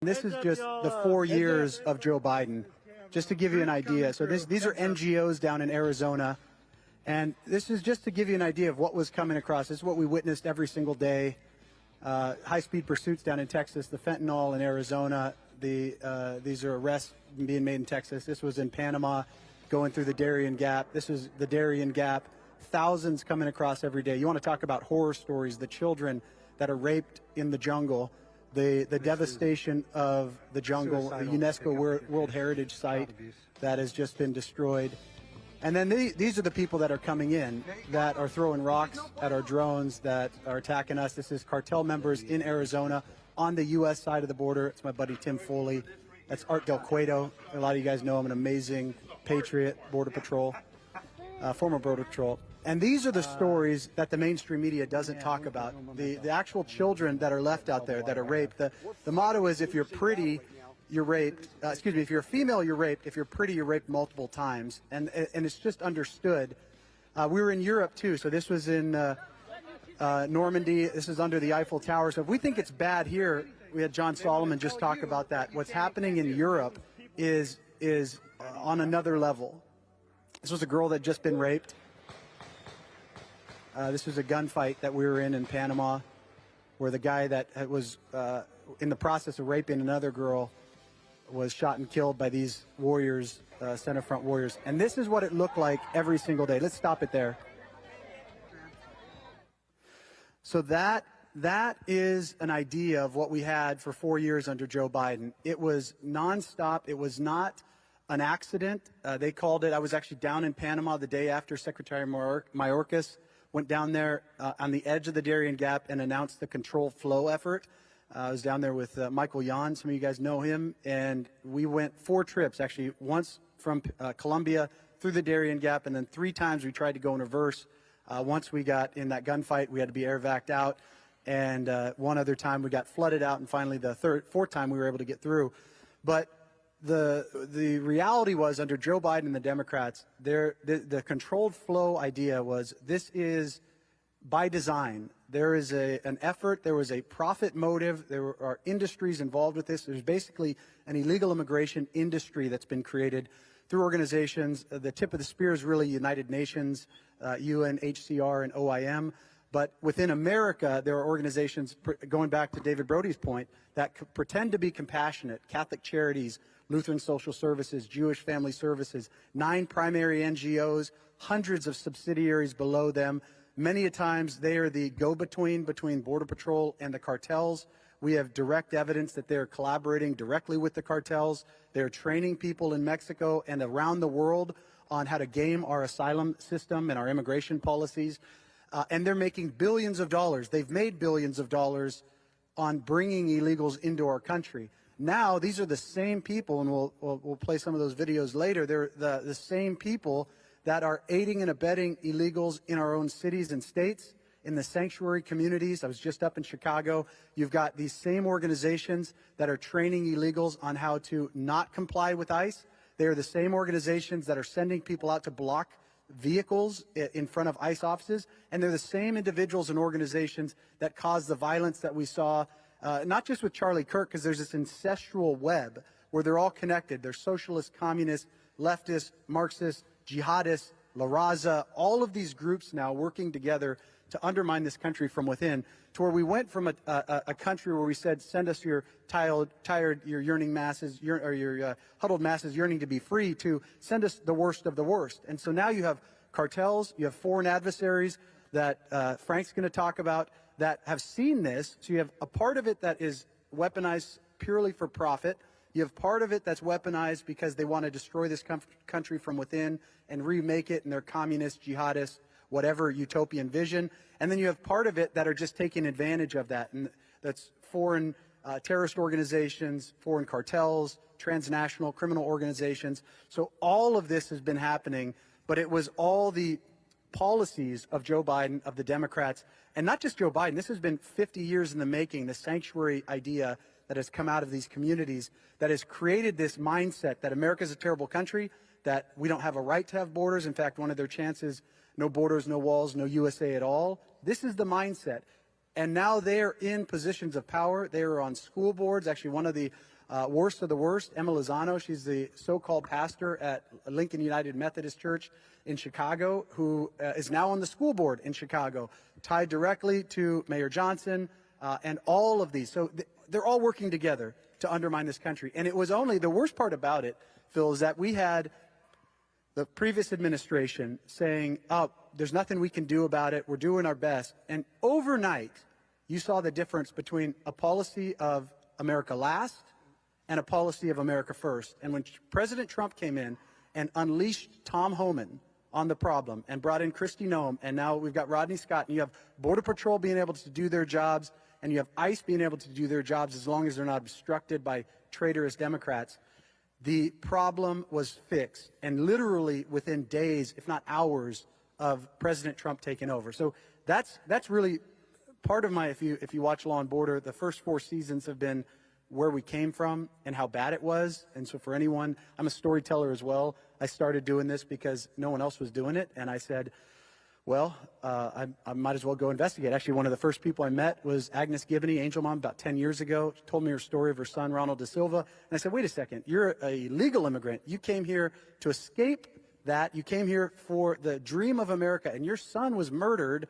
This is just the 4 years of Joe Biden, just to give you an idea. So these are NGOs down in Arizona, and this is just to give you an idea of what was coming across. This is what we witnessed every single day. High-speed pursuits down in Texas, the fentanyl in Arizona, these are arrests being made in Texas. This was in Panama, going through the Darien Gap. This is the Darien Gap. Thousands coming across every day. You want to talk about horror stories, the children that are raped in the jungle, the devastation of the jungle, a UNESCO World Heritage Site that has just been destroyed. And then these are the people that are coming in, that are throwing rocks at our drones, that are attacking us. This is cartel members in Arizona on the U.S. side of the border. It's my buddy Tim Foley. That's Art Del Cueto. A lot of you guys know him, an amazing patriot, Border Patrol, former Border Patrol. And these are the stories that the mainstream media doesn't talk about. The actual children that are left out there that are raped. The motto is, if you're pretty, you're raped. If you're a female, you're raped. If you're pretty, you're raped multiple times. And it's just understood. We were in Europe, too. So this was in Normandy. This is under the Eiffel Tower. So if we think it's bad here, we had John Solomon just talk about that. What's happening in Europe is on another level. This was a girl that had just been raped. This was a gunfight that we were in Panama, where the guy that was in the process of raping another girl was shot and killed by these warriors, Center Front warriors. And this is what it looked like every single day. Let's stop it there. So that is an idea of what we had for 4 years under Joe Biden. It was nonstop. It was not an accident. They called it. I was actually down in Panama the day after Secretary Mayorkas went down there on the edge of the Darien Gap and announced the controlled flow effort. I was down there with Michael Yon. Some of you guys know him. And we went 4 trips, actually, once from Colombia through the Darien Gap, and then 3 times we tried to go in reverse. Once we got in that gunfight, we had to be air vac out. And one other time we got flooded out. And finally, the fourth time we were able to get through. But the reality was, under Joe Biden and the Democrats, the controlled flow idea was, this is by design. There is an effort. There was a profit motive. There are industries involved with this. There's basically an illegal immigration industry that's been created through organizations. The tip of the spear is really United Nations, UNHCR, and OIM. But within America, there are organizations, going back to David Brody's point, that pretend to be compassionate. Catholic Charities, Lutheran Social Services, Jewish Family Services, 9 primary NGOs, hundreds of subsidiaries below them. Many a times they are the go-between between Border Patrol and the cartels. We have direct evidence that they're collaborating directly with the cartels. They're training people in Mexico and around the world on how to game our asylum system and our immigration policies. And they're making billions of dollars. They've made billions of dollars on bringing illegals into our country. Now, these are the same people, and we'll play some of those videos later. They're the same people that are aiding and abetting illegals in our own cities and states, in the sanctuary communities. I was just up in Chicago. You've got these same organizations that are training illegals on how to not comply with ICE. They are the same organizations that are sending people out to block vehicles in front of ICE offices, and they're the same individuals and organizations that cause the violence that we saw, not just with Charlie Kirk, because there's this incestual web where they're all connected. They're socialists, communists, leftists, Marxists, jihadists, La Raza, all of these groups now working together to undermine this country from within, to where we went from a country where we said, send us your tired, your yearning masses, your huddled masses yearning to be free, to send us the worst of the worst. And so now you have cartels, you have foreign adversaries that Frank's going to talk about that have seen this. So you have a part of it that is weaponized purely for profit. You have part of it that's weaponized because they want to destroy this country from within and remake it in their communist, jihadist, whatever utopian vision. And then you have part of it that are just taking advantage of that. And that's foreign terrorist organizations, foreign cartels, transnational criminal organizations. So all of this has been happening, but it was all the policies of Joe Biden, of the Democrats, and not just Joe Biden. This has been 50 years in the making, the sanctuary idea that has come out of these communities, that has created this mindset that America's a terrible country, that we don't have a right to have borders. In fact, one of their chants is no borders, no walls, no USA at all. This is the mindset. And now they're in positions of power. They are on school boards. Actually, one of the worst of the worst, Emma Lozano, she's the so-called pastor at Lincoln United Methodist Church in Chicago, who is now on the school board in Chicago, tied directly to Mayor Johnson and all of these. So they're all working together to undermine this country. And it was only, the worst part about it, Phil, is that we had the previous administration saying, oh, there's nothing we can do about it. We're doing our best. And overnight, you saw the difference between a policy of America last and a policy of America first. And when President Trump came in and unleashed Tom Homan on the problem and brought in Kristi Noem, and now we've got Rodney Scott, and you have Border Patrol being able to do their jobs, and you have ICE being able to do their jobs as long as they're not obstructed by traitorous Democrats, the problem was fixed. And literally within days, if not hours, of President Trump taking over. So that's really part of my, if you watch Law and Order, the first 4 seasons have been where we came from and how bad it was. And so for anyone, I'm a storyteller as well. I started doing this because no one else was doing it. And I said, well, I might as well go investigate. Actually, one of the first people I met was Agnes Gibney, Angel Mom, about 10 years ago. She told me her story of her son, Ronald Da Silva. And I said, wait a second, you're a legal immigrant. You came here to escape that. You came here for the dream of America, and your son was murdered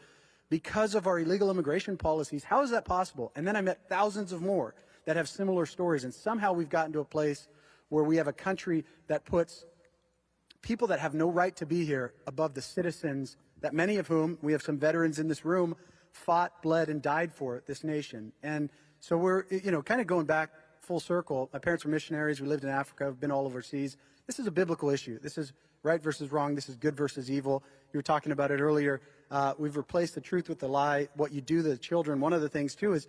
because of our illegal immigration policies. How is that possible? And then I met thousands of more that have similar stories. And somehow we've gotten to a place where we have a country that puts people that have no right to be here above the citizens that many of whom, we have some veterans in this room, fought, bled, and died for this nation. And so we're, kind of going back full circle. My parents were missionaries. We lived in Africa. We've been all overseas. This is a biblical issue. This is right versus wrong. This is good versus evil. You were talking about it earlier. We've replaced the truth with the lie. What you do to the children, one of the things, too, is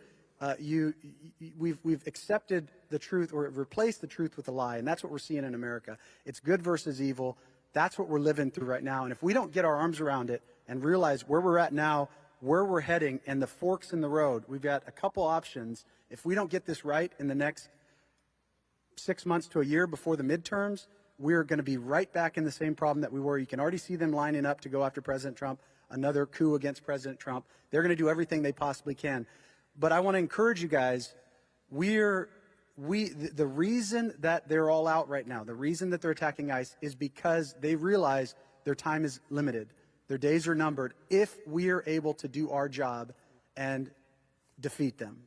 we've accepted the truth or replaced the truth with the lie, and that's what we're seeing in America. It's good versus evil. That's what we're living through right now. And if we don't get our arms around it and realize where we're at now, where we're heading, and the forks in the road, we've got a couple options. If we don't get this right in the next 6 months to a year before the midterms, we're going to be right back in the same problem that we were. You can already see them lining up to go after President Trump, another coup against President Trump. They're going to do everything they possibly can. But I want to encourage you guys, the reason that they're all out right now, the reason that they're attacking ICE is because they realize their time is limited. Their days are numbered if we are able to do our job and defeat them.